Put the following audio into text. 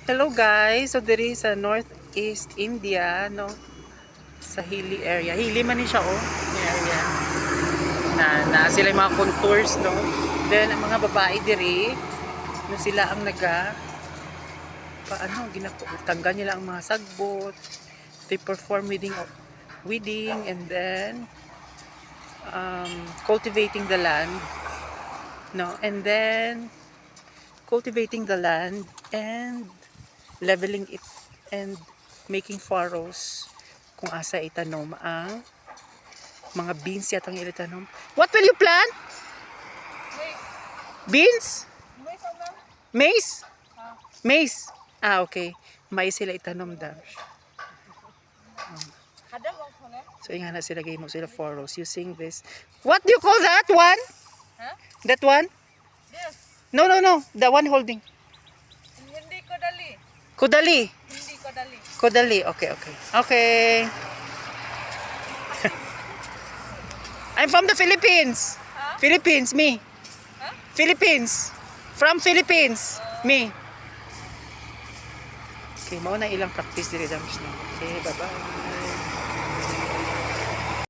Hello guys, so there is a northeast India, no, sa hilly area. Hilly man ni siya, oh. Ayan. Na sila yung mga contours, no. Then ang mga babae diri, no, sila ang tanggal nila ang mga sagbot. They perform weeding and then cultivating the land, no, and then cultivating the land and leveling it and making furrows kung asa itanom ang mga beans yatang itanom. What will you plant? Beans? Maize? Maize? Ah, okay. Mais sila itanom daw. So, ingana sila gaymo sila furrows using this. What do you call that one? Huh? That one? Yes. No. The one holding. Hindi ko dali. Kudali. Hindi ko dali. Kudali. Okay. I'm from the Philippines. Huh? Philippines, me. Huh? Philippines. From Philippines. Me. Okay, mao na ilang practice diri dams na. Okay, bye-bye.